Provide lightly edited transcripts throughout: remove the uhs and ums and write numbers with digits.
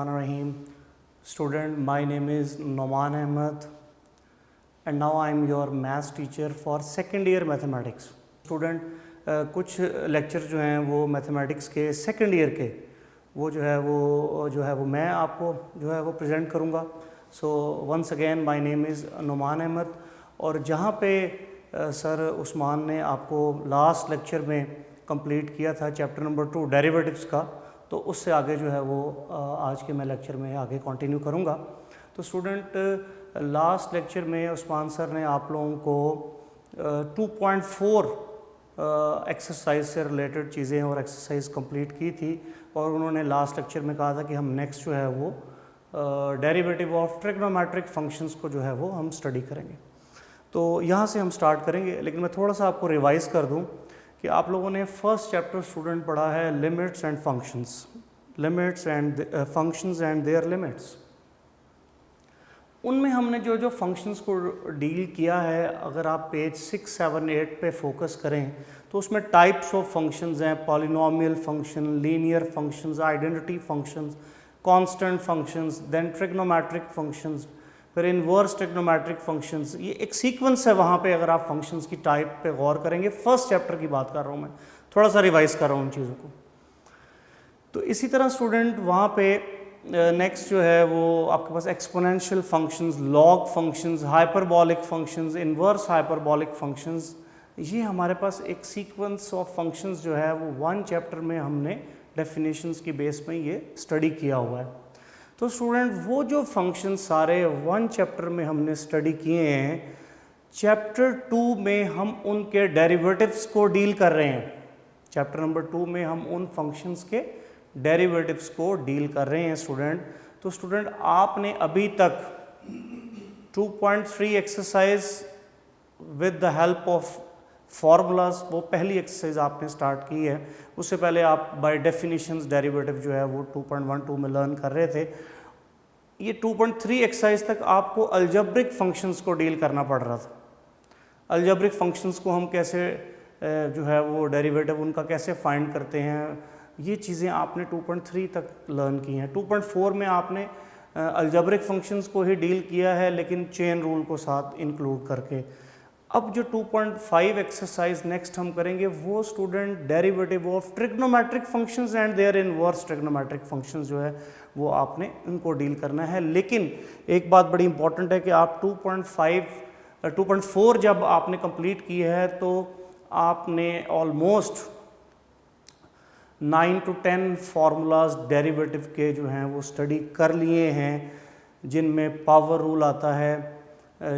Bismillahirrahmanirrahim. Student, my name is Noman Ahmed and now I am your maths teacher for second year mathematics. Student, कुछ lecture जो हैं वो mathematics के second year के वो जो है वो मैं आपको जो है वो प्रेजेंट करूँगा. So once again my name is Noman Ahmed. और जहाँ पे सर उस्मान ने आपको लास्ट लेक्चर में कंप्लीट किया था चैप्टर नंबर 2 डेरिवेटिव्स का, तो उससे आगे जो है वो आज के मैं लेक्चर में आगे कंटिन्यू करूँगा. तो स्टूडेंट, लास्ट लेक्चर में उस्मान सर ने आप लोगों को 2.4 एक्सरसाइज से रिलेटेड चीज़ें और एक्सरसाइज कंप्लीट की थी और उन्होंने लास्ट लेक्चर में कहा था कि हम नेक्स्ट जो है वो डेरिवेटिव ऑफ ट्रिग्नोमेट्रिक फंक्शंस को जो है वो हम स्टडी करेंगे. तो यहाँ से हम स्टार्ट करेंगे, लेकिन मैं थोड़ा सा आपको रिवाइज़ कर दूँ कि आप लोगों ने फर्स्ट चैप्टर स्टूडेंट पढ़ा है limits and functions, limits and functions and there limits. उनमें हमने जो फंक्शंस को डील किया है, अगर आप पेज 6, 7, 8 पे फोकस करें तो उसमें टाइप्स ऑफ फंक्शंस हैं. Polynomial function, linear functions, identity functions, constant functions, then trigonometric functions, फिर इनवर्स ट्रिग्नोमेट्रिक फंक्शंस. ये एक सीक्वेंस है. वहाँ पे अगर आप फंक्शंस की टाइप पे गौर करेंगे, फर्स्ट चैप्टर की बात कर रहा हूँ मैं, थोड़ा सा रिवाइज कर रहा हूँ उन चीज़ों को. तो इसी तरह स्टूडेंट वहाँ पे नेक्स्ट जो है वो आपके पास exponential functions, log functions, hyperbolic functions, inverse hyperbolic functions. ये हमारे पास एक सीक्वेंस ऑफ फंक्शंस जो है वो वन चैप्टर में हमने डेफिनेशंस की बेस में ये स्टडी किया हुआ है. तो स्टूडेंट, वो जो फंक्शन सारे वन चैप्टर में हमने स्टडी किए हैं, चैप्टर 2 में हम उनके डेरिवेटिव्स को डील कर रहे हैं. चैप्टर नंबर 2 में हम उन फंक्शंस के डेरिवेटिव्स को डील कर रहे हैं स्टूडेंट. तो स्टूडेंट, आपने अभी तक 2.3 exercise with the help of formulas, वो पहली एक्सरसाइज आपने स्टार्ट की है. उससे पहले आप बाय डेफिनेशंस डेरिवेटिव जो है वो 2.12 में लर्न कर रहे थे. ये 2.3 एक्सरसाइज तक आपको अलजेब्रिक फंक्शंस को डील करना पड़ रहा था. अलजेब्रिक फंक्शंस को हम कैसे जो है वो डेरिवेटिव उनका कैसे फाइंड करते हैं, ये चीज़ें आपने 2.3 तक लर्न की हैं. 2.4 में आपने अलजेब्रिक फंक्शंस को ही डील किया है, लेकिन चेन रूल को साथ इंक्लूड करके. अब जो 2.5 एक्सरसाइज नेक्स्ट हम करेंगे वो student derivative of trigonometric functions and their inverse trigonometric functions जो है वो आपने इनको डील करना है. लेकिन एक बात बड़ी इंपॉर्टेंट है कि आप 2.4 जब आपने कंप्लीट की है तो आपने ऑलमोस्ट 9 to 10 फार्मूलाज डेरिवेटिव के जो हैं वो स्टडी कर लिए हैं, जिनमें पावर रूल आता है,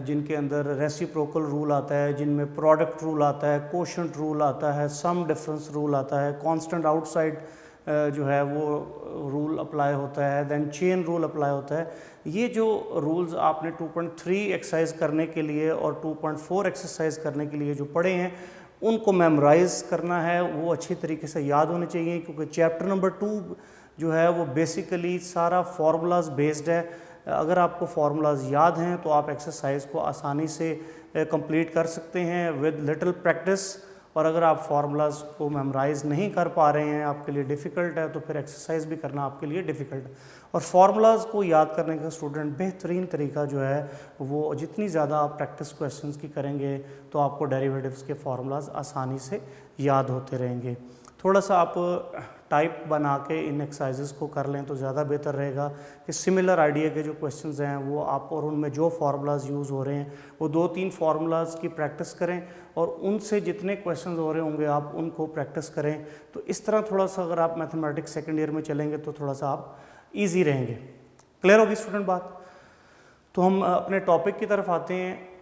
जिनके अंदर रेसिप्रोकल रूल आता है, जिनमें प्रोडक्ट रूल आता है, कोशेंट रूल आता है, सम डिफरेंस रूल आता है, कांस्टेंट आउटसाइड जो है वो रूल अप्लाई होता है, देन चेन रूल अप्लाई होता है. ये जो रूल्स आपने 2.3 एक्सरसाइज करने के लिए और 2.4 एक्सरसाइज करने के लिए जो पढ़े हैं, उनको मेमोराइज करना है, वो अच्छी तरीके से याद होने चाहिए, क्योंकि चैप्टर नंबर 2 जो है वो बेसिकली सारा फार्मूलाज बेस्ड है. अगर आपको फार्मूलाज याद हैं तो आप एक्सरसाइज को आसानी से कंप्लीट कर सकते हैं विद लिटिल प्रैक्टिस. और अगर आप फार्मूलाज को मेमोराइज नहीं कर पा रहे हैं, आपके लिए डिफ़िकल्ट है, तो फिर एक्सरसाइज भी करना आपके लिए डिफ़िकल्ट है. और फार्मूलाज को याद करने का स्टूडेंट बेहतरीन तरीका जो है वो जितनी ज़्यादा आप प्रैक्टिस क्वेश्चंस की करेंगे तो आपको डेरिवेटिव्स के फार्मूलाज आसानी से याद होते रहेंगे. थोड़ा सा आप टाइप बना के इन एक्सरसाइजेस को कर लें तो ज़्यादा बेहतर रहेगा कि सिमिलर आइडिया के जो क्वेश्चंस हैं वो आप, और उनमें जो फार्मूलाज यूज़ हो रहे हैं वो 2-3 फार्मूलाज की प्रैक्टिस करें और उनसे जितने क्वेश्चंस हो रहे होंगे आप उनको प्रैक्टिस करें. तो इस तरह थोड़ा सा अगर आप मैथमेटिक्स सेकेंड ईयर में चलेंगे तो थोड़ा सा आप ईजी रहेंगे. क्लियर होगी स्टूडेंट बात? तो हम अपने टॉपिक की तरफ आते हैं.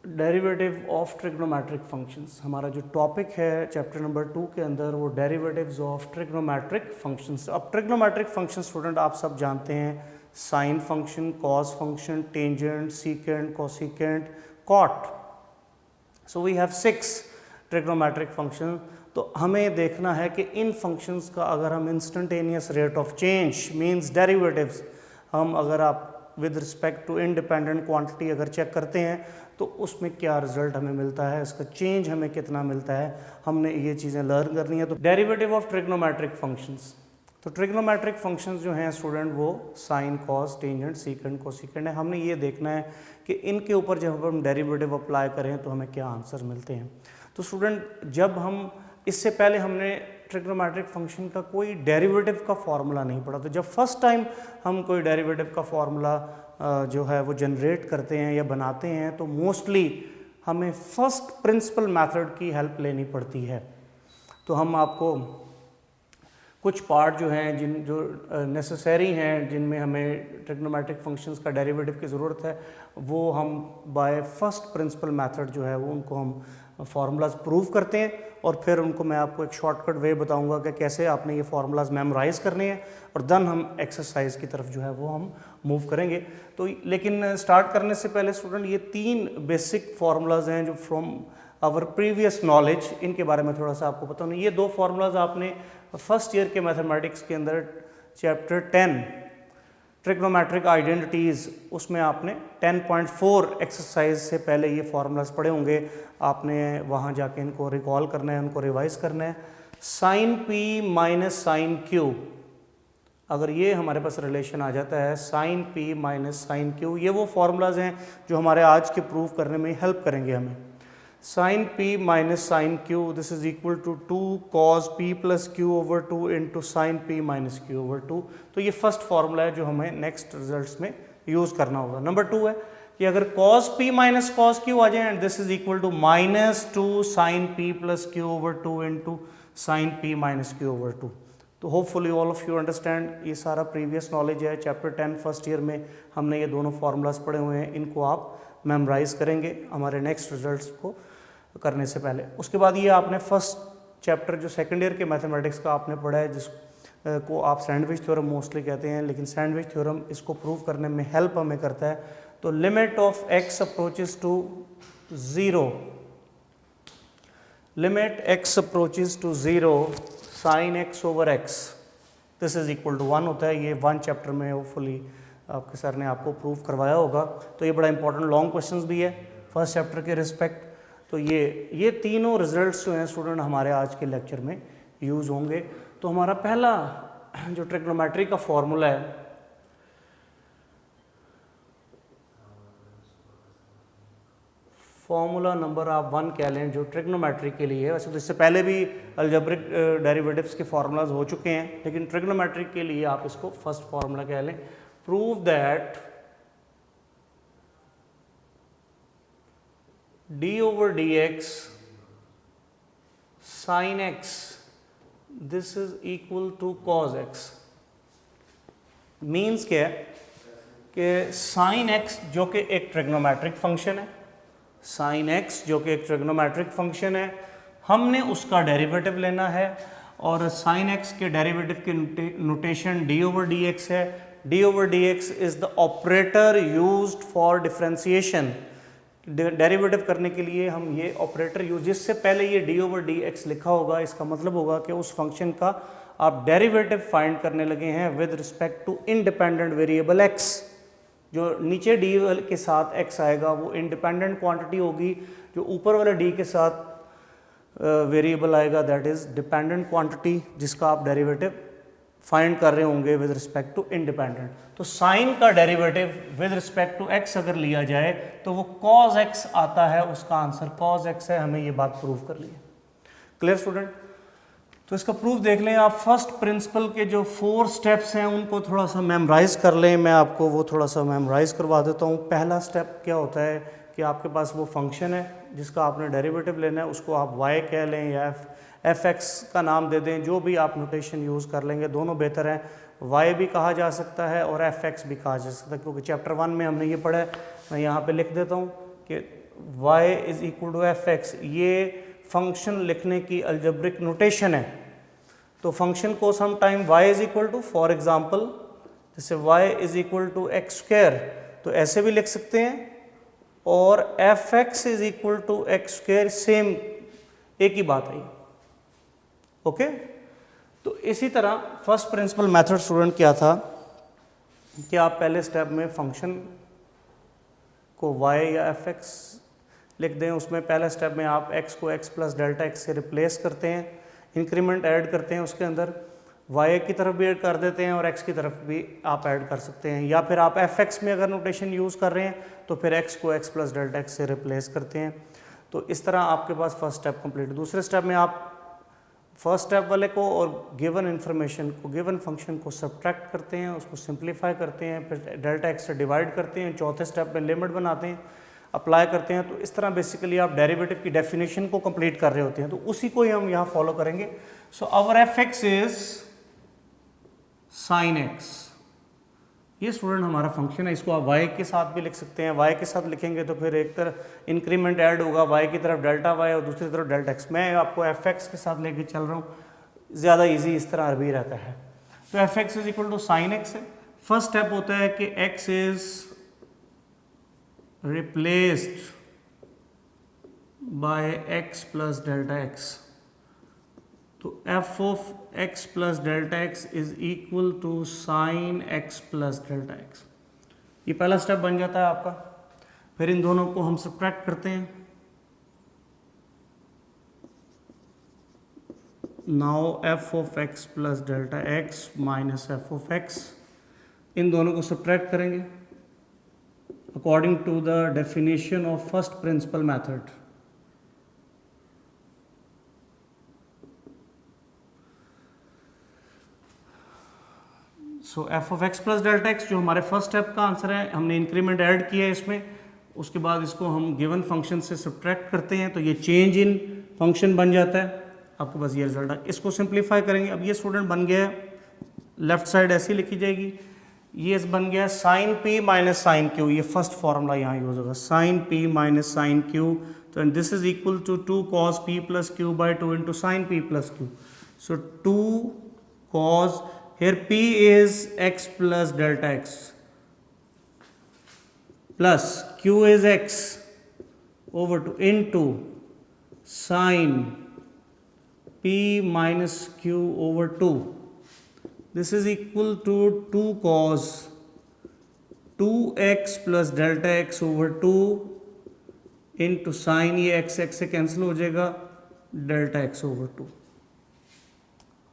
डेरिवेटिव ऑफ ट्रिग्नोमेट्रिक फंक्शंस हमारा जो टॉपिक है चैप्टर नंबर 2 के अंदर, वो डेरिवेटिव्स ऑफ ट्रिग्नोमेट्रिक फंक्शंस. अब ट्रिग्नोमेट्रिक फंक्शन स्टूडेंट आप सब जानते हैं, sine function, cos function, tangent, secant, cosecant, cot. So we have 6 trigonometric function. तो हमें देखना है कि इन फंक्शंस का अगर हम instantaneous rate of change means derivatives, हम अगर आप with respect to independent quantity अगर चेक करते हैं तो उसमें क्या रिजल्ट हमें मिलता है, इसका चेंज हमें कितना मिलता है, हमने ये चीज़ें लर्न करनी है. तो डेरिवेटिव ऑफ ट्रिग्नोमेट्रिक फंक्शंस, तो ट्रिग्नोमेट्रिक फंक्शंस जो हैं स्टूडेंट वो sine, cos, tangent, secant, cosecant है। हमने ये देखना है कि इनके ऊपर जब हम डेरिवेटिव अप्लाई करें तो हमें क्या आंसर मिलते हैं। तो स्टूडेंट जब हम इससे पहले हमने ट्रिग्नोमेट्रिक फंक्शन का कोई डेरिवेटिव का फॉर्मूला नहीं पढ़ा, तो जब फर्स्ट टाइम हम कोई डेरिवेटिव का फॉर्मूला जो है वो जनरेट करते हैं या बनाते हैं तो मोस्टली हमें फर्स्ट प्रिंसिपल मेथड की हेल्प लेनी पड़ती है। तो हम आपको कुछ पार्ट जो हैं जो नेसेसरी हैं जिनमें हमें ट्रिग्नोमेट्रिक फंक्शंस का डेरिवेटिव की ज़रूरत है वो हम बाय फर्स्ट प्रिंसिपल मेथड जो है वो उनको हम फार्मूलाज प्रूव करते हैं और फिर उनको मैं आपको एक शॉर्टकट वे बताऊंगा कि कैसे आपने ये फार्मूलाज मेमोराइज़ करने हैं और देन हम एक्सरसाइज की तरफ जो है वो हम मूव करेंगे। तो लेकिन स्टार्ट करने से पहले स्टूडेंट ये 3 बेसिक फार्मूलाज हैं जो फ्रॉम आवर प्रीवियस नॉलेज, इनके बारे में थोड़ा सा आपको पता होना। ये 2 फार्मूलाज आपने फर्स्ट ईयर के मैथमेटिक्स के अंदर चैप्टर 10 ट्रिग्नोमेट्रिक आइडेंटिटीज़ उसमें आपने 10.4 एक्सरसाइज से पहले ये फार्मूलाज पढ़े होंगे। आपने वहाँ जाके इनको रिकॉल करना है, उनको रिवाइज करना है। Sine P minus sine Q, अगर ये हमारे पास रिलेशन आ जाता है sine P minus sine Q, ये वो फार्मूलाज हैं जो हमारे आज के प्रूव करने में हेल्प करेंगे हमें। Sine P minus sine Q this is equal to 2 cos P plus Q over 2 into sine P minus Q over 2। तो ये फर्स्ट फार्मूला है जो हमें नेक्स्ट रिजल्ट्स में यूज़ करना होगा। नंबर 2 है कि अगर cos P minus cos Q आ जाए and this is equal to -2 sine P plus Q over 2 into sine P minus Q over 2। तो hopefully all of you understand, ये सारा प्रीवियस नॉलेज है। चैप्टर 10 फर्स्ट ईयर में हमने ये दोनों फार्मूलाज पढ़े हुए हैं, इनको आप मेमोराइज करेंगे हमारे नेक्स्ट रिजल्ट्स को करने से पहले। उसके बाद ये आपने फर्स्ट चैप्टर जो सेकंड ईयर के मैथमेटिक्स का आपने पढ़ा है जिसको आप सैंडविच थ्योरम मोस्टली कहते हैं, लेकिन सैंडविच थ्योरम इसको प्रूव करने में हेल्प हमें करता है। तो limit of x approaches to 0, limit x approaches to 0 sine x over x this is equal to 1 होता है। ये 1 चैप्टर में होपफुली आपके सर ने आपको प्रूव करवाया होगा। तो ये बड़ा इंपॉर्टेंट लॉन्ग क्वेश्चंस भी है फर्स्ट चैप्टर के रिस्पेक्ट। तो ये तीनों रिजल्ट्स जो हैं स्टूडेंट हमारे आज के लेक्चर में यूज़ होंगे। तो हमारा पहला जो ट्रिग्नोमेट्री का फॉर्मूला है, फॉर्मूला नंबर आप 1 कह लें जो ट्रिग्नोमेट्री के लिए है। वैसे तो इससे पहले भी अलजेब्रिक डेरिवेटिव्स के फार्मूलाज हो चुके हैं, लेकिन ट्रिग्नोमेट्री के लिए आप इसको फर्स्ट फार्मूला कह लें। Prove that d over dx sin x this is equal to cos x। Means क्या है कि sin x जो कि एक ट्रिग्नोमेट्रिक फंक्शन है, sin x जो कि एक ट्रिग्नोमेट्रिक फंक्शन है, हमने उसका डेरिवेटिव लेना है और sin x के डेरिवेटिव की नोटेशन d over dx है। d over dx is the operator used for differentiation। Derivative करने के लिए हम ये ऑपरेटर यूज, जिससे पहले ये डी ओवर डी एक्स लिखा होगा, इसका मतलब होगा कि उस फंक्शन का आप डेरिवेटिव फाइंड करने लगे हैं with respect to independent variable x. जो नीचे डी के साथ एक्स आएगा वो इंडिपेंडेंट क्वांटिटी होगी, जो ऊपर वाले डी के साथ वेरिएबल आएगा दैट इज डिपेंडेंट क्वांटिटी, जिसका आप डेरिवेटिव फाइंड कर रहे होंगे विद रिस्पेक्ट टू इंडिपेंडेंट। तो साइन का derivative with respect to x अगर लिया जाए तो वो कॉस एक्स आता है, उसका आंसर कॉस एक्स है। हमें ये बात प्रूव कर ली है। Clear student? तो इसका प्रूफ देख लें आप। फर्स्ट प्रिंसिपल के जो 4 स्टेप्स हैं उनको थोड़ा सा मेमोराइज कर लें। मैं आपको वो थोड़ा सा मेमोराइज करवा देता हूँ। पहला स्टेप क्या होता है कि आपके पास वो फंक्शन है जिसका आपने डेरिवेटिव लेना है, उसको आप y कह लें या एफ एक्स का नाम दे दें, जो भी आप नोटेशन यूज़ कर लेंगे दोनों बेहतर हैं। y भी कहा जा सकता है और एफ एक्स भी कहा जा सकता है, क्योंकि चैप्टर 1 में हमने ये पढ़ा है। मैं यहाँ पे लिख देता हूँ कि y is equal to F x, ये फंक्शन लिखने की अलजेब्रिक नोटेशन है। तो फंक्शन को some time y is equal to, for example जैसे y is equal to x square, तो ऐसे भी लिख सकते हैं, और F x is equal to x square, same एक ही बात है। ओके तो इसी तरह फर्स्ट प्रिंसिपल मेथड स्टूडेंट क्या था कि आप पहले स्टेप में फंक्शन को y या एफ एक्स लिख दें। उसमें पहले स्टेप में आप x को x प्लस डेल्टा x से रिप्लेस करते हैं, इंक्रीमेंट ऐड करते हैं उसके अंदर, y की तरफ भी ऐड कर देते हैं और x की तरफ भी आप ऐड कर सकते हैं, या फिर आप fx में अगर नोटेशन यूज़ कर रहे हैं तो फिर x को x प्लस डेल्टा x से रिप्लेस करते हैं। तो इस तरह आपके पास फर्स्ट स्टेप कंप्लीट है। दूसरे स्टेप में आप फर्स्ट स्टेप वाले को और गिवन इन्फॉर्मेशन को, गिवन फंक्शन को सब्ट्रैक्ट करते हैं, उसको सिंप्लीफाई करते हैं, फिर डेल्टा x से डिवाइड करते हैं, चौथे स्टेप में लिमिट बनाते हैं, अप्लाई करते हैं। तो इस तरह बेसिकली आप डेरिवेटिव की डेफिनेशन को कंप्लीट कर रहे होते हैं, तो उसी को ही हम यहाँ फॉलो करेंगे। So our fx is sin x, ये स्टूडेंट हमारा फंक्शन है। इसको आप y के साथ भी लिख सकते हैं, y के साथ लिखेंगे तो फिर एक तरफ इंक्रीमेंट ऐड होगा, y की तरफ डेल्टा y और दूसरी तरफ डेल्टा x। मैं आपको fx के साथ लेके चल रहा हूँ, ज़्यादा इजी इस तरह भी रहता है। तो fx is equal to sine x है। फर्स्ट स्टेप होता है कि x is replaced by x plus delta x। तो f of x plus delta x is equal to sine x plus delta x। ये पहला स्टेप बन जाता है आपका। फिर इन दोनों को हम सब्ट्रैक्ट करते हैं। Now f of x plus delta x minus f of x, इन दोनों को सब्ट्रैक्ट करेंगे according to the definition of first principle method. So F of x plus delta x जो हमारे फर्स्ट स्टेप का आंसर है, हमने इंक्रीमेंट ऐड किया है इसमें, उसके बाद इसको हम गिवन फंक्शन से सब्ट्रैक्ट करते हैं तो ये चेंज इन फंक्शन बन जाता है, आपके पास ये रिजल्ट है। इसको सिंप्लीफाई करेंगे। अब ये स्टूडेंट बन गया है, लेफ्ट साइड ऐसी लिखी जाएगी, ये बन गया sine P minus sine Q. ये फर्स्ट फॉर्मूला यहाँ यूज होगा, sine P minus sine Q. तो and this is equal to 2 cos p plus Q by 2 into sine P plus Q. So 2 cos, here p is x plus delta x plus q is x over 2 into sin p minus q over 2. This is equal to 2 cos 2x plus delta x over 2 into sin, ये x x से cancel हो जाएगा, delta x over 2।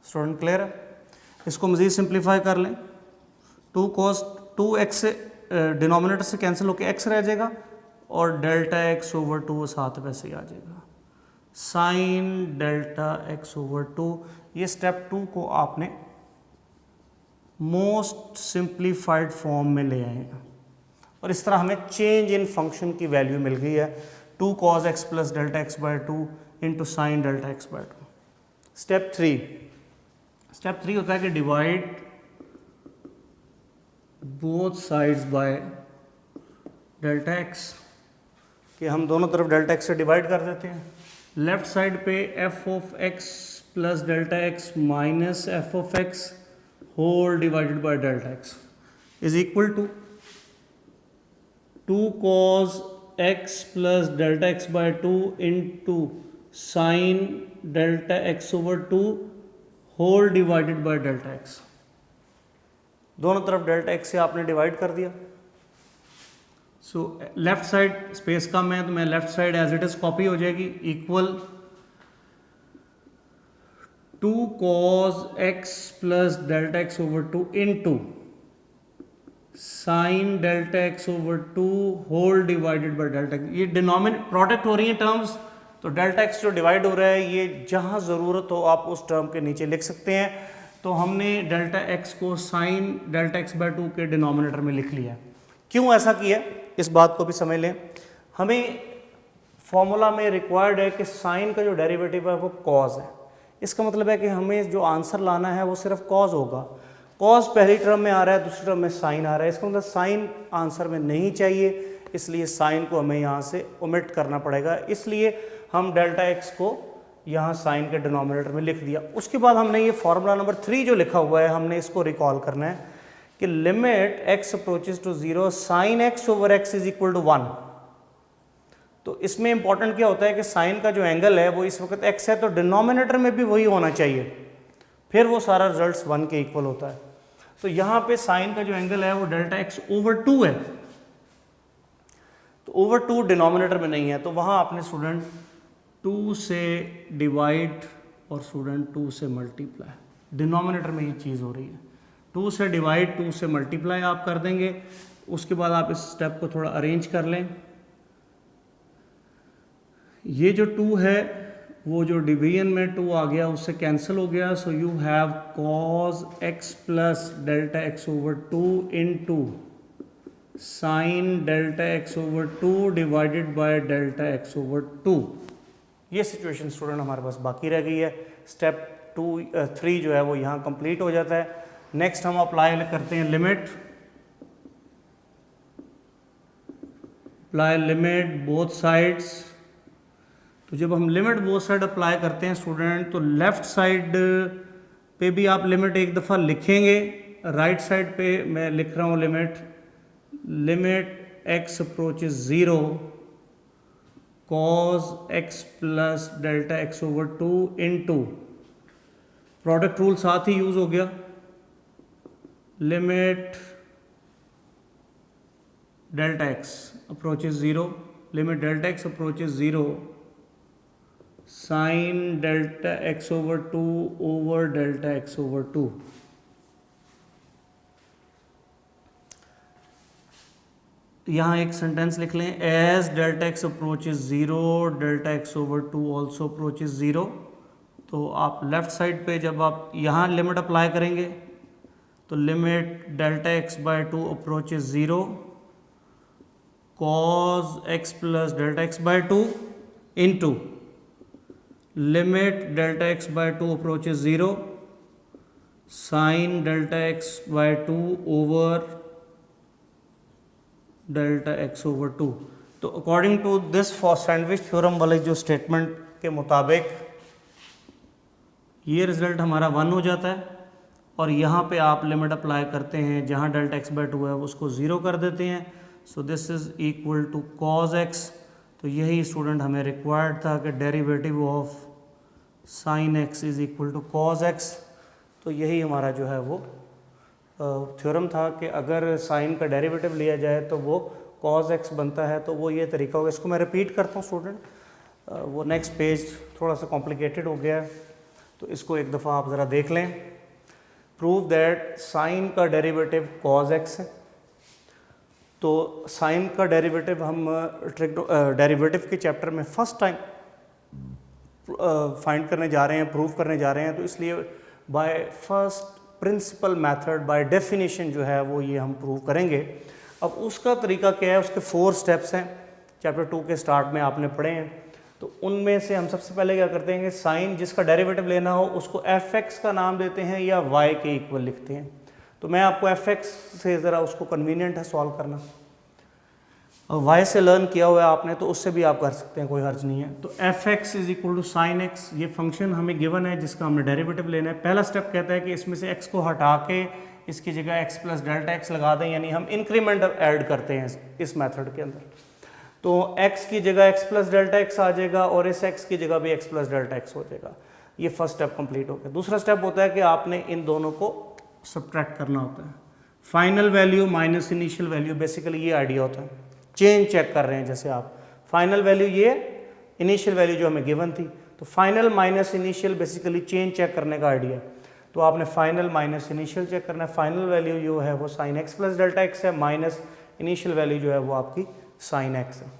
Student clear है? इसको मज़ीद simplify कर लें। 2 cos 2x से डिनोमिनेटर से कैंसिल होकर x रह जाएगा और डेल्टा x ओवर 2 साथ वैसे ही आ जाएगा, साइन डेल्टा x ओवर 2। ये स्टेप 2 को आपने मोस्ट सिंप्लीफाइड फॉर्म में ले आए हैं और इस तरह हमें चेंज इन फंक्शन की वैल्यू मिल गई है, 2 cos x plus delta x by 2 into sine delta x by 2। Step 3 होता है कि divide both sides by delta x, कि हम दोनों तरफ डेल्टा x से डिवाइड कर देते हैं। लेफ्ट साइड पे f of x plus delta x minus f of x whole divided by delta x is equal to 2 cos x plus delta x by 2 into sine delta x over 2 whole divided by delta x। दोनों तरफ delta x से आपने divide कर दिया। So left side space कम है तो मैं left side as it is copy हो जाएगी, equal 2 cos x plus delta x over 2 into sine delta x over 2 whole divided by delta x। ये डिनोमिनेटर प्रोडक्ट हो रही है टर्म्स, तो डेल्टा x जो डिवाइड हो रहा है ये जहाँ ज़रूरत हो आप उस टर्म के नीचे लिख सकते हैं। तो हमने डेल्टा x को साइन डेल्टा x बाई 2 के डिनोमिनेटर में लिख लिया। क्यों ऐसा किया इस बात को भी समझ लें। हमें फॉर्मूला में रिक्वायर्ड है कि साइन का जो डेरिवेटिव है वो कॉज है। इसका मतलब है कि हमें जो आंसर लाना है वो सिर्फ कॉज होगा। कॉज पहली टर्म में आ रहा है, दूसरी टर्म में साइन आ रहा है, इसका मतलब साइन आंसर में नहीं चाहिए, इसलिए साइन को हमें यहाँ से ओमिट करना पड़ेगा। इसलिए हम डेल्टा x को यहाँ साइन के डिनोमिनेटर में लिख दिया। उसके बाद हमने ये फॉर्मूला नंबर 3 जो लिखा हुआ है हमने इसको रिकॉल करना है कि limit x approaches to 0 sine x over x is equal to 1। तो इसमें इंपॉर्टेंट क्या होता है कि साइन का जो एंगल है वो इस वक्त x है, तो डिनोमिनेटर में भी वही होना चाहिए, फिर वो सारा रिजल्ट 1 के इक्वल होता है। तो यहाँ पे साइन का जो एंगल है वो डेल्टा x ओवर 2 है, तो ओवर 2 डिनोमिनेटर में नहीं है, तो वहाँ आपने स्टूडेंट 2 से डिवाइड और स्टूडेंट 2 से मल्टीप्लाई, डिनोमिनेटर में ये चीज़ हो रही है। 2 से डिवाइड, 2 से मल्टीप्लाई आप कर देंगे। उसके बाद आप इस स्टेप को थोड़ा अरेंज कर लें। ये जो 2 है वो जो डिवीजन में 2 आ गया उससे कैंसिल हो गया। So you have cos x plus delta x over 2 into sine delta x over 2 divided by delta x over 2। ये सिचुएशन स्टूडेंट हमारे पास बाकी रह गई है। स्टेप 3 जो है वो यहाँ कंप्लीट हो जाता है। नेक्स्ट हम अप्लाई करते हैं limit. Apply limit both sides. तो जब हम लिमिट बोथ साइड अप्लाई करते हैं स्टूडेंट, तो लेफ्ट साइड पे भी आप लिमिट एक दफ़ा लिखेंगे, राइट साइड पे मैं लिख रहा हूँ limit x approaches 0 cos x plus delta x over 2 into product rule साथ ही यूज हो गया, limit delta x approaches 0, limit delta x approaches 0 sine delta x over 2 over delta x over 2। यहाँ एक सेंटेंस लिख लें, as delta x approaches 0 delta x over 2 also approaches 0। तो आप लेफ्ट साइड पे जब आप यहाँ लिमिट अप्लाई करेंगे तो limit delta x by 2 approaches 0 cos x plus delta x by 2 into limit delta x by 2 approaches 0 sine delta x by 2 over delta x over 2। तो according to this for sandwich theorem वाले जो statement के मुताबिक ये result हमारा 1 हो जाता है। और यहाँ पे आप लिमिट अप्लाई करते हैं, जहाँ डेल्टा एक्स बाय 2 है उसको 0 कर देते हैं। So this is equal to cos x। तो यही स्टूडेंट हमें रिक्वायर्ड था कि derivative of sine x is equal to cos x। तो यही हमारा जो है वो थ्योरम था कि अगर साइन का डेरिवेटिव लिया जाए तो वो cos x बनता है। तो वो ये तरीका होगा। इसको मैं रिपीट करता हूँ स्टूडेंट, वो नेक्स्ट पेज थोड़ा सा कॉम्प्लिकेटेड हो गया है, तो इसको एक दफ़ा आप ज़रा देख लें। प्रूव दैट साइन का डेरिवेटिव cos x है। तो साइन का डेरिवेटिव हम डेरिवेटिव के चैप्टर में फर्स्ट टाइम फाइंड करने जा रहे हैं, प्रूव करने जा रहे हैं। तो इसलिए by first principle method by definition जो है वो ये हम प्रूव करेंगे। अब उसका तरीका क्या है, उसके 4 स्टेप्स हैं, चैप्टर 2 के स्टार्ट में आपने पढ़े हैं। तो उनमें से हम सबसे पहले क्या करते हैं कि साइन जिसका डेरिवेटिव लेना हो उसको fx का नाम देते हैं या y के इक्वल लिखते हैं। तो मैं आपको fx से ज़रा उसको कन्वीनियंट है सॉल्व करना, और y से लर्न किया हुआ है आपने तो उससे भी आप कर सकते हैं, कोई हर्ज नहीं है। तो fx is equal to sine x, ये फंक्शन हमें गिवन है जिसका हमने डेरिवेटिव लेना है। पहला स्टेप कहता है कि इसमें से x को हटा के इसकी जगह x प्लस डेल्टा एक्स लगा दें, यानी हम इंक्रीमेंट ऐड करते हैं इस मेथड के अंदर। तो x की जगह x प्लस डेल्टा एक्स आ जाएगा और इस x की जगह भी x प्लस डेल्टा एक्स हो जाएगा। ये फर्स्ट स्टेप कंप्लीट हो गया। दूसरा स्टेप होता है कि आपने इन दोनों को सब्ट्रैक्ट करना होता है। Final value minus initial value, basically ये आइडिया होता है। चेंज चेक कर रहे हैं, जैसे आप फाइनल वैल्यू ये, इनिशियल वैल्यू जो हमें गिवन थी, तो final minus initial basically change check करने का आइडिया। तो आपने फाइनल माइनस इनिशियल चेक करना है। फाइनल वैल्यू जो है वो sign x plus delta x है, माइनस इनिशियल वैल्यू जो है वो आपकी साइन एक्स है।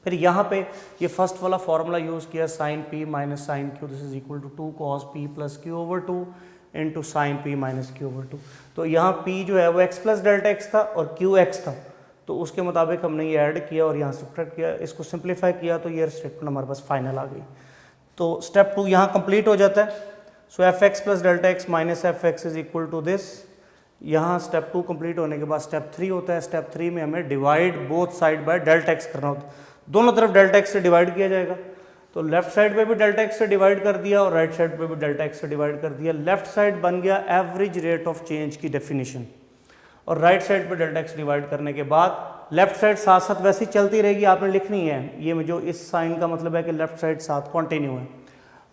फिर यहाँ पे ये फर्स्ट वाला फॉर्मूला यूज़ किया, sine P minus sine Q, this is equal to 2 cos p plus Q over 2 into sine P minus Q over 2। तो यहाँ p जो है वो x प्लस डेल्टा एक्स था और क्यू एक्स था, तो उसके मुताबिक हमने ये ऐड किया और यहाँ सब्ट्रैक्ट किया, इसको सिंप्लीफाई किया तो ये स्टेटमेंट हमारे पास फाइनल आ गई। तो स्टेप 2 यहाँ कंप्लीट हो जाता है। So F X plus delta x minus F x is equal to this. यहाँ स्टेप 2 कंप्लीट होने के बाद स्टेप 3 होता है। स्टेप 3 में हमें divide both side by delta x करना होता है। दोनों तरफ डेल्टा एक्स से डिवाइड किया जाएगा। तो लेफ्ट साइड पे भी डेल्टा एक्स से डिवाइड कर दिया और राइट साइड पे भी डेल्टा एक्स से डिवाइड कर दिया। लेफ्ट साइड बन गया एवरेज रेट ऑफ चेंज की डेफिनेशन, और राइट साइड पे डेल्टा एक्स डिवाइड करने के बाद लेफ्ट साइड साथ साथ वैसी चलती रहेगी, आपने लिखनी है। ये जो इस साइन का मतलब है कि लेफ्ट साइड साथ कंटिन्यू है।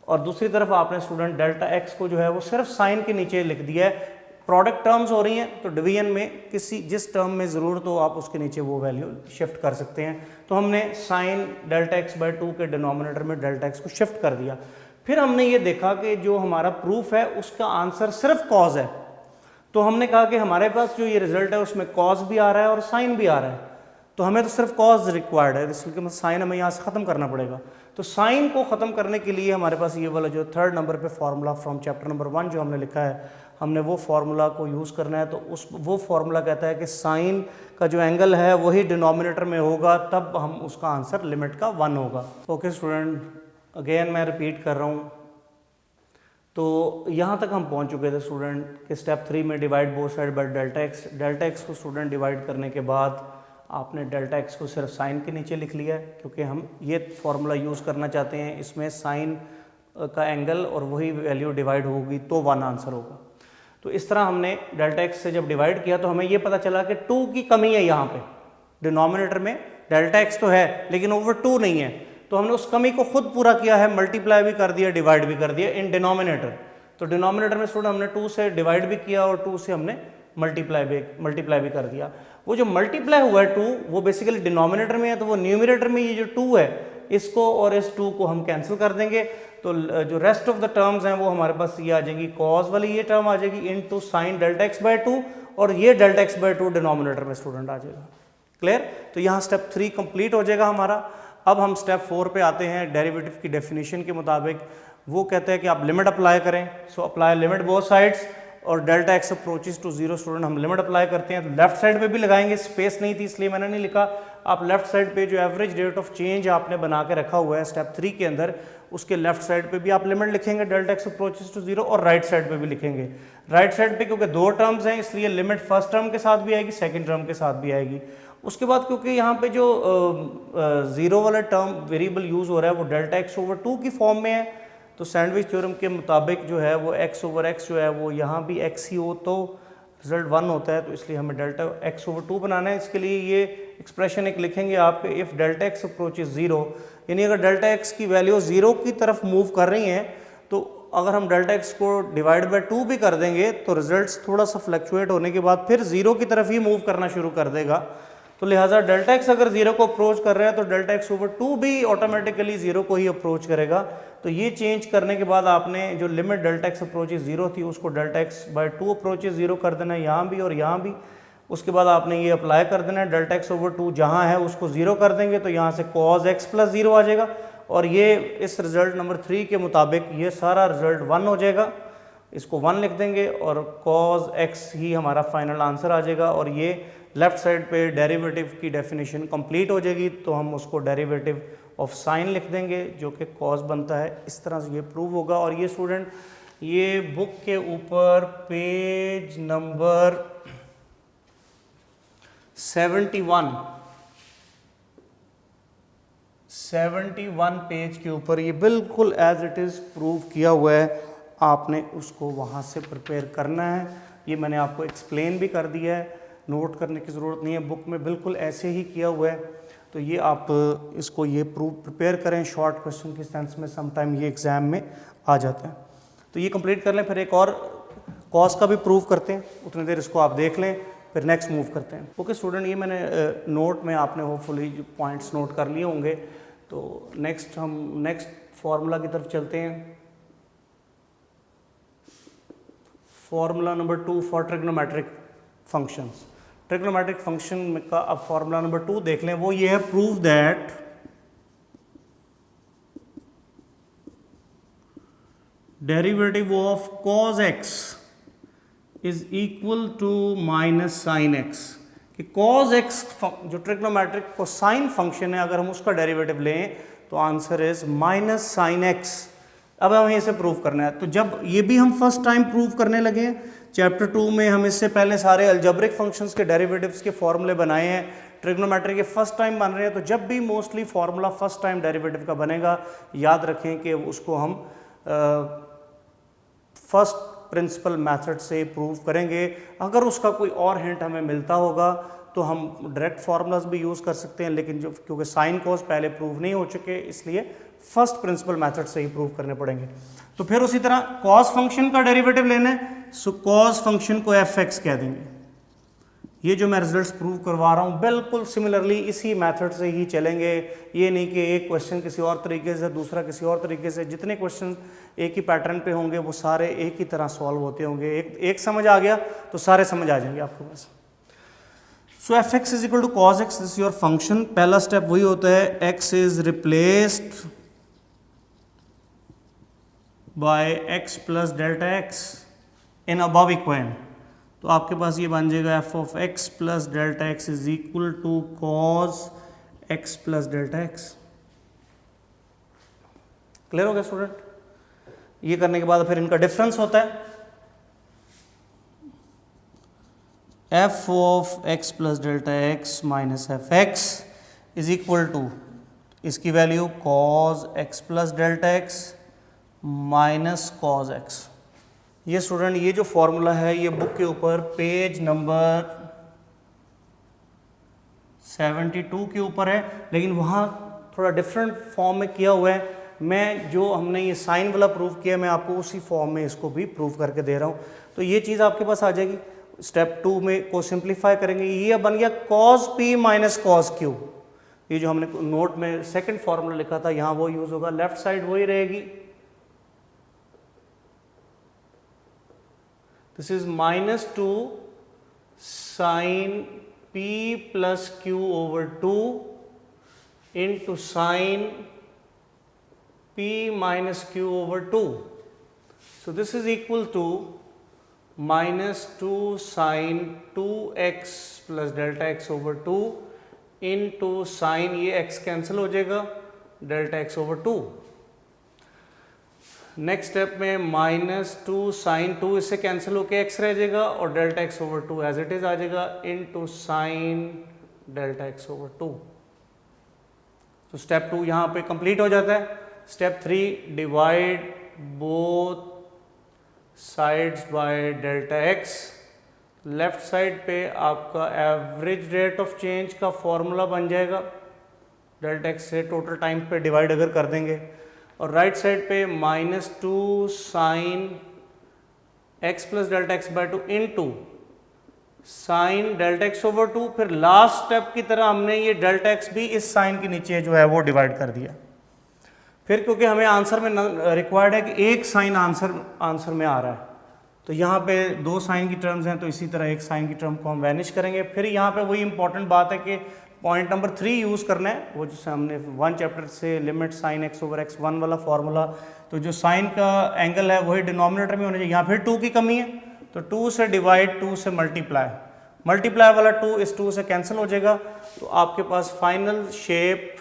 और दूसरी तरफ आपने स्टूडेंट डेल्टा एक्स को जो है वो सिर्फ साइन के नीचे लिख दिया है। प्रोडक्ट टर्म्स हो रही हैं तो डिवीजन में जिस टर्म में ज़रूरत हो आप उसके नीचे वो वैल्यू शिफ्ट कर सकते हैं। तो हमने साइन डेल्टा एक्स बाय 2 के डिनोमिनेटर में डेल्टा एक्स को शिफ्ट कर दिया। फिर हमने ये देखा कि जो हमारा प्रूफ है उसका आंसर सिर्फ कॉज है, तो हमने कहा कि हमारे पास जो ये रिजल्ट है उसमें कॉज भी आ रहा है और साइन भी आ रहा है, तो हमें तो सिर्फ कॉज रिक्वायर्ड है, इसलिए मतलब साइन हमें यहाँ से ख़त्म करना पड़ेगा। तो साइन को ख़त्म करने के लिए हमारे पास ये वाला जो 3rd नंबर पे फार्मूला फ्रॉम चैप्टर नंबर 1 जो हमने लिखा है, हमने वो फार्मूला को यूज़ करना है। तो वो फार्मूला कहता है कि साइन का जो एंगल है वही डिनोमिनेटर में होगा, तब हम उसका आंसर लिमिट का 1 होगा। ओके स्टूडेंट, अगेन मैं रिपीट कर रहा हूँ। तो यहाँ तक हम पहुँच चुके थे स्टूडेंट कि स्टेप 3 में divide both side by delta x. Delta x को स्टूडेंट डिवाइड करने के बाद आपने डेल्टा एक्स को सिर्फ साइन के नीचे लिख लिया है, क्योंकि हम ये फार्मूला यूज़ करना चाहते हैं, इसमें साइन का एंगल और वही वैल्यू डिवाइड होगी तो 1 आंसर होगा। तो इस तरह हमने डेल्टा एक्स से जब डिवाइड किया तो हमें ये पता चला कि 2 की कमी है यहाँ पे डिनोमिनेटर में। डेल्टा एक्स तो है लेकिन ओवर 2 नहीं है, तो हमने उस कमी को खुद पूरा किया है, मल्टीप्लाई भी कर दिया, डिवाइड भी कर दिया इन डिनोमिनेटर। तो डिनोमिनेटर में स्टूडेंट हमने 2 से डिवाइड भी किया और 2 से हमने मल्टीप्लाई भी कर दिया। वो जो मल्टीप्लाई हुआ है 2 वो बेसिकली डिनोमिनेटर में है, तो वो न्यूमरेटर में ये जो 2 है इसको और इस 2 को हम कैंसिल कर देंगे। तो जो रेस्ट ऑफ द टर्म्स हैं वो हमारे पास ये आ जाएंगी, कॉज वाली ये टर्म आ जाएगी into sine delta x by 2, और ये डेल्टा एक्स बाय 2 डिनोमिनेटर में स्टूडेंट आ जाएगा। क्लियर? तो यहाँ स्टेप 3 कंप्लीट हो जाएगा हमारा। अब हम स्टेप 4 पे आते हैं। डेरिवेटिव की डेफिनेशन के मुताबिक वो कहते हैं कि आप लिमिट अप्लाई करें। So apply limit both sides, और delta x approaches to 0 student हम लिमिट अप्लाई करते हैं। तो लेफ्ट साइड पे भी लगाएंगे, स्पेस नहीं थी इसलिए मैंने नहीं लिखा। आप लेफ्ट साइड पे जो एवरेज रेट ऑफ चेंज आपने बना के रखा हुआ है स्टेप 3 के अंदर, उसके लेफ्ट साइड पे भी आप लिमिट लिखेंगे डेल्टा एक्स अप्रोचेस टू 0, और राइट साइड पे भी लिखेंगे। राइट साइड पे क्योंकि 2 टर्म्स हैं इसलिए लिमिट फर्स्ट टर्म के साथ भी आएगी, सेकेंड टर्म के साथ भी आएगी। उसके बाद क्योंकि यहाँ पे जो 0 वाला टर्म वेरिएबल यूज हो रहा है वो डेल्टा एक्स ओवर 2 की फॉर्म में है, तो सैंडविच थ्योरम के मुताबिक जो है वो x ओवर x जो है वो यहाँ भी x ही हो तो रिजल्ट 1 होता है, तो इसलिए हमें डेल्टा x ओवर 2 बनाना है। इसके लिए ये एक्सप्रेशन एक लिखेंगे आप, इफ़ डेल्टा एक्स अप्रोचेस 0, यानी अगर डेल्टा x की वैल्यू 0 की तरफ मूव कर रही हैं, तो अगर हम डेल्टा एक्स को डिवाइड बाय 2 भी कर देंगे तो रिजल्ट्स थोड़ा सा फ्लक्चुएट होने के बाद फिर 0 की तरफ ही मूव करना शुरू कर देगा। तो लिहाजा डेल्टा एक्स अगर 0 को अप्रोच कर रहा है तो डेल्टा एक्स ओवर 2 भी ऑटोमेटिकली 0 को ही अप्रोच करेगा। तो ये चेंज करने के बाद आपने जो लिमिट डेल्टा एक्स अप्रोचेस 0 थी उसको डेल्टा एक्स बाय 2 अप्रोचेस 0 कर देना है यहाँ भी और यहाँ भी। उसके बाद आपने ये अप्लाई कर देना है, डेल्टा एक्स ओवर 2 जहाँ है उसको 0 कर देंगे तो यहाँ से कॉज एक्स प्लस 0 आ जाएगा, और ये इस रिजल्ट नंबर 3 के मुताबिक ये सारा रिजल्ट 1 हो जाएगा। इसको 1 लिख देंगे और कॉज एक्स ही हमारा फाइनल आंसर आ जाएगा, और ये लेफ्ट साइड पे डेरिवेटिव की डेफिनेशन कंप्लीट हो जाएगी। तो हम उसको डेरिवेटिव ऑफ साइन लिख देंगे जो कि कॉज बनता है। इस तरह से ये प्रूव होगा। और ये स्टूडेंट ये बुक के ऊपर पेज नंबर 71 पेज के ऊपर ये बिल्कुल एज इट इज़ प्रूव किया हुआ है, आपने उसको वहाँ से प्रिपेयर करना है। ये मैंने आपको एक्सप्लेन भी कर दिया है, नोट करने की ज़रूरत नहीं है, बुक में बिल्कुल ऐसे ही किया हुआ है। तो ये आप इसको ये प्रिपेयर करें, शॉर्ट क्वेश्चन के सेंस में समटाइम ये एग्ज़ाम में आ जाता है। तो ये कंप्लीट कर लें, फिर एक और कॉज का भी प्रूव करते हैं, उतनी देर इसको आप देख लें, फिर नेक्स्ट मूव करते हैं। ओके स्टूडेंट, ये मैंने नोट में आपने होपफुली पॉइंट्स नोट कर लिए होंगे। तो हम नेक्स्ट फार्मूला की तरफ चलते हैं। Formula number 2 for trigonometric functions. Trigonometric function का अब फार्मूला नंबर 2 देख लें। वो ये है, prove that derivative of cos x is equal to minus sine x। कि cos x जो ट्रिग्नोमेट्रिक कोसाइन फंक्शन है, अगर हम उसका डेरिवेटिव लें तो answer is minus sine x। अब हमें इसे प्रूव करना है। तो जब ये भी हम फर्स्ट टाइम प्रूव करने लगे हैं, चैप्टर 2 में हम इससे पहले सारे अलजेब्रिक फंक्शंस के डेरिवेटिव्स के फॉर्मूले बनाए हैं, ट्रिग्नोमेट्री के फर्स्ट टाइम बन रहे हैं। तो जब भी mostly formula first time derivative का बनेगा, याद रखें कि उसको हम फर्स्ट प्रिंसिपल मेथड से प्रूव करेंगे। अगर उसका कोई और हिंट हमें मिलता होगा तो हम डायरेक्ट फार्मूलाज भी यूज़ कर सकते हैं, लेकिन जो क्योंकि साइन कॉस पहले प्रूव नहीं हो चुके इसलिए फर्स्ट प्रिंसिपल मेथड से ही प्रूव करने पड़ेंगे। तो फिर उसी तरह कॉस फंक्शन का डेरिवेटिव लेना है, सो कॉस फंक्शन को एफ एक्स कह देंगे। ये जो मैं रिजल्ट्स प्रूव करवा रहा हूँ बिल्कुल सिमिलरली इसी मेथड से ही चलेंगे। ये नहीं कि एक क्वेश्चन किसी और तरीके से, दूसरा किसी और तरीके से। जितने क्वेश्चन एक ही पैटर्न पे होंगे वो सारे एक ही तरह सॉल्व होते होंगे। एक समझ आ गया तो सारे समझ आ जाएंगे आपके पास। So F x is equal to cos X, this your function. पहला स्टेप वही होता है, X is replaced by X plus delta X in above equation. तो आपके पास ये बन जाएगा F of x plus delta x is equal to cos X plus delta X. Clear हो गया स्टूडेंट? ये करने के बाद फिर इनका डिफरेंस होता है, F of x plus delta x minus F x is equal to, इसकी value cos X plus delta x minus cos X. ये स्टूडेंट ये जो फॉर्मूला है ये बुक के ऊपर पेज नंबर 72 के ऊपर है, लेकिन वहाँ थोड़ा डिफरेंट फॉर्म में किया हुआ है। मैं जो हमने ये साइन वाला प्रूव किया, मैं आपको उसी फॉर्म में इसको भी प्रूव करके दे रहा हूँ। तो ये चीज़ आपके पास आ जाएगी। स्टेप 2 में को सिंप्लीफाई करेंगे, ये बन गया cos P minus cos Q. ये जो हमने नोट में सेकंड फॉर्मूला लिखा था यहाँ वो यूज़ होगा, लेफ्ट साइड वही रहेगी। This is minus 2 sin p plus q over 2 into sin p minus q over 2. So this is equal to minus 2 sin 2x plus delta x over 2 into sin, ये x cancel हो जाएगा, delta x over 2। Next step में minus 2 sine 2 इससे cancel होके x रह जाएगा और delta x over 2 as it is आ जाएगा into sine delta x over 2। तो स्टेप 2 यहाँ पे कंप्लीट हो जाता है। Step 3, divide both sides by delta x। Left side पे आपका एवरेज रेट ऑफ चेंज का फॉर्मूला बन जाएगा, डेल्टा x से टोटल टाइम पे डिवाइड अगर कर देंगे। और राइट साइड पे minus 2 sign x plus delta x by 2 into sine delta x over 2। फिर लास्ट स्टेप की तरह हमने ये डेल्टा एक्स भी इस साइन के नीचे जो है वो डिवाइड कर दिया। फिर क्योंकि हमें आंसर में रिक्वायर्ड है कि एक साइन आंसर में आ रहा है, तो यहाँ पे 2 साइन की टर्म्स हैं, तो इसी तरह एक साइन की टर्म को हम वैनिश करेंगे। फिर यहाँ पे वही इंपॉर्टेंट बात है कि पॉइंट नंबर 3 यूज़ करना है, वो जो हमने 1 चैप्टर से limit sine x over x 1 वाला फॉर्मूला। तो जो साइन का एंगल है वही डिनोमिनेटर में होना चाहिए। यहाँ फिर 2 की कमी है, तो 2 से डिवाइड, 2 से मल्टीप्लाई वाला 2 इस 2 से कैंसिल हो जाएगा। तो आपके पास फाइनल शेप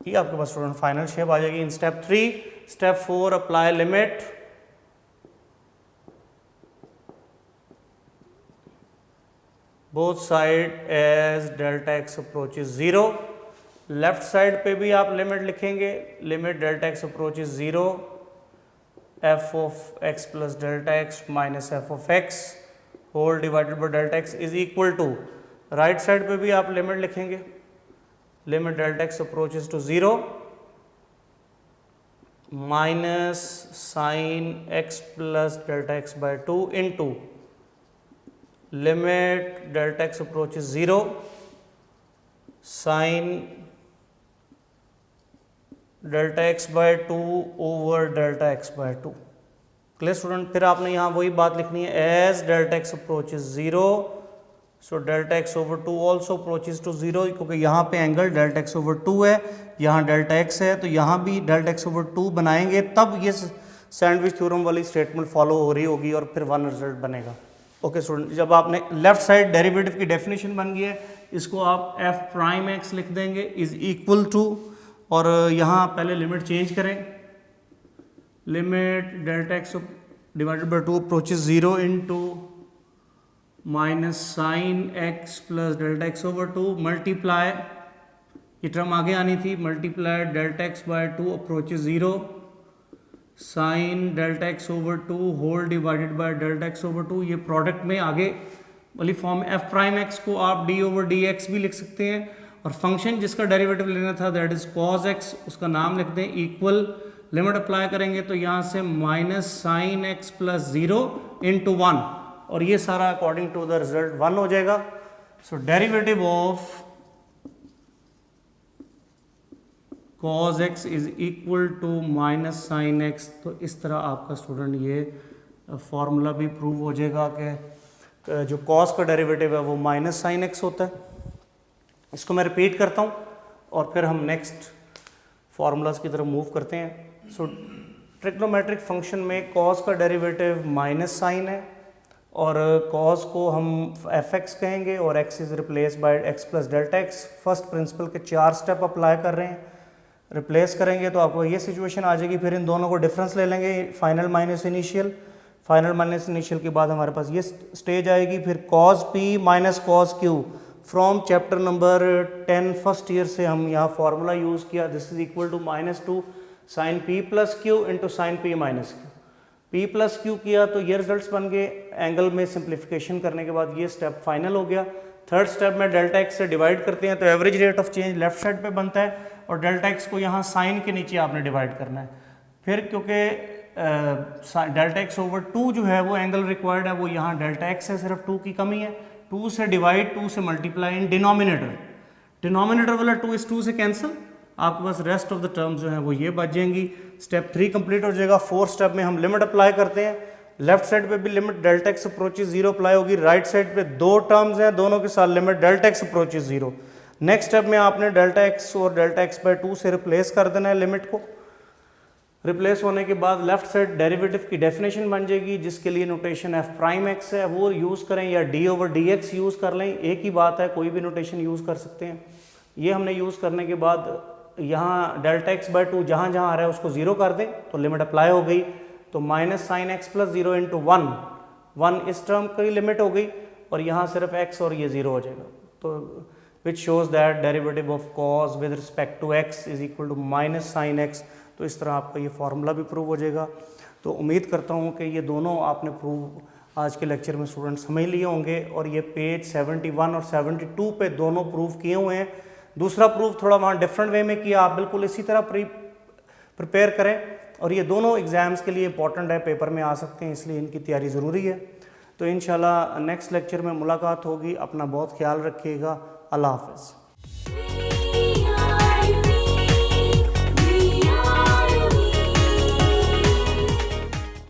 ये आपके पास स्टूडेंट फाइनल शेप आ जाएगी in step 3। Step 4, apply limit. Both side as delta x approaches 0। Left side पे भी आप लिमिट लिखेंगे, limit delta x approaches 0 f of x plus delta x minus f of x whole divided by delta x is equal to, right side पे भी आप limit लिखेंगे, limit delta x approaches to 0 minus sine x plus delta x by 2 into limit delta x approaches 0 sine delta x by 2 over delta x by 2। Clear student? फिर आपने यहाँ वही बात लिखनी है, as delta x approaches 0 so delta x over 2 also approaches to 0, क्योंकि यहाँ पे एंगल डेल्टा एक्स ओवर 2 है, यहाँ डेल्टा एक्स है, तो यहाँ भी डेल्टा एक्स ओवर 2 बनाएंगे तब ये सैंडविच थ्योरम वाली स्टेटमेंट फॉलो हो रही होगी और फिर 1 रिजल्ट बनेगा। ओके स्टूडेंट, जब आपने लेफ्ट साइड डेरिवेटिव की डेफिनेशन बन गई है, इसको आप एफ प्राइम एक्स लिख देंगे इज इक्वल टू, और यहाँ पहले लिमिट चेंज करें, limit delta x divided by 2 approaches 0 into minus sine x plus delta x over 2 multiply, ये टर्म आगे आनी थी, multiply delta x by 2 approaches 0 sine delta x over 2 whole divided by delta x over 2। ये product में आगे वाली form F prime x को आप डी ओवर डी एक्स भी लिख सकते हैं, और फंक्शन जिसका डेरिवेटिव लेना था दैट इज cos x, उसका नाम लिख दें इक्वल, लिमिट अप्लाई करेंगे तो यहाँ से minus sine x plus 0 into 1, और ये सारा अकॉर्डिंग टू द रिजल्ट 1 हो जाएगा। So derivative of cos x is equal to minus sine x. तो इस तरह आपका स्टूडेंट ये फॉर्मूला भी प्रूव हो जाएगा कि जो cos का डेरिवेटिव है वो माइनस साइन एक्स होता है। इसको मैं रिपीट करता हूँ और फिर हम नेक्स्ट फार्मूलाज की तरफ मूव करते हैं। सो ट्रिग्नोमेट्रिक फंक्शन में cos का डेरिवेटिव माइनस साइन है और cos को हम fx कहेंगे और x is replace by x plus delta x. First principle के 4 स्टेप अप्लाई कर रहे हैं, रिप्लेस करेंगे तो आपको ये सिचुएशन आ जाएगी। फिर इन दोनों को डिफरेंस ले लेंगे, final minus initial, final minus initial के बाद हमारे पास ये स्टेज आएगी। फिर cos p minus cos q from chapter number 10 first year से हम यहाँ फॉर्मूला यूज़ किया, this is equal to -2 sine p plus q into sine p minus q. p plus q किया तो ये रिजल्ट्स बन गए। एंगल में सिंप्लीफिकेशन करने के बाद ये स्टेप फाइनल हो गया। थर्ड स्टेप में डेल्टा एक्स से डिवाइड करते हैं तो average rate of change left side पे बनता है और डेल्टा एक्स को यहाँ साइन के नीचे आपने डिवाइड करना है। फिर क्योंकि डेल्टा एक्स ओवर 2 जो है वो एंगल रिक्वायर्ड है, वो यहाँ डेल्टा एक्स है, सिर्फ 2 की कमी है। 2 से डिवाइड, 2 से मल्टीप्लाई इन डिनोमिनेटर, डिनोमिनेटर वाला 2 इस 2 से कैंसिल, आपके पास रेस्ट ऑफ द टर्म्स जो हैं वो ये बच जाएंगी। स्टेप 3 कंप्लीट हो जाएगा। फोर्थ स्टेप में हम लिमिट अप्लाई करते हैं। लेफ्ट साइड पे भी limit delta x approaches 0 apply होगी। राइट साइड पे 2 टर्म्स हैं, दोनों के साथ limit delta x approaches 0। Next step में आपने डेल्टा एक्स और डेल्टा एक्स बाय 2 से रिप्लेस कर देना है लिमिट को। रिप्लेस होने के बाद लेफ्ट साइड डेरिवेटिव की डेफिनेशन बन जाएगी, जिसके लिए नोटेशन एफ प्राइम एक्स है वो यूज़ करें या D over D x use कर लें, एक ही बात है, कोई भी नोटेशन यूज़ कर सकते हैं। ये हमने यूज़ करने के बाद यहाँ डेल्टा एक्स बाय 2 जहाँ जहाँ आ रहा है उसको 0 कर दें तो लिमिट अप्लाई हो गई। तो minus sine x plus 0 into 1 इस टर्म की लिमिट हो गई और यहाँ सिर्फ x और ये 0 हो जाएगा। तो which shows that derivative of cos with respect to x is equal to minus sine x. तो इस तरह आपका ये फार्मूला भी प्रूव हो जाएगा। तो उम्मीद करता हूँ कि ये दोनों आपने प्रूव आज के लेक्चर में स्टूडेंट समझ लिए होंगे और ये पेज 71 और 72 पे दोनों प्रूव किए हुए हैं। दूसरा प्रूफ थोड़ा वहाँ डिफरेंट वे में किया, आप बिल्कुल इसी तरह प्रिपेयर करें और ये दोनों एग्ज़ाम्स के लिए इंपॉर्टेंट है, पेपर में आ सकते हैं, इसलिए इनकी तैयारी ज़रूरी है। तो इंशाल्लाह नेक्स्ट लेक्चर में मुलाकात होगी। अपना बहुत ख्याल रखिएगा। अल्लाह हाफ़िज़।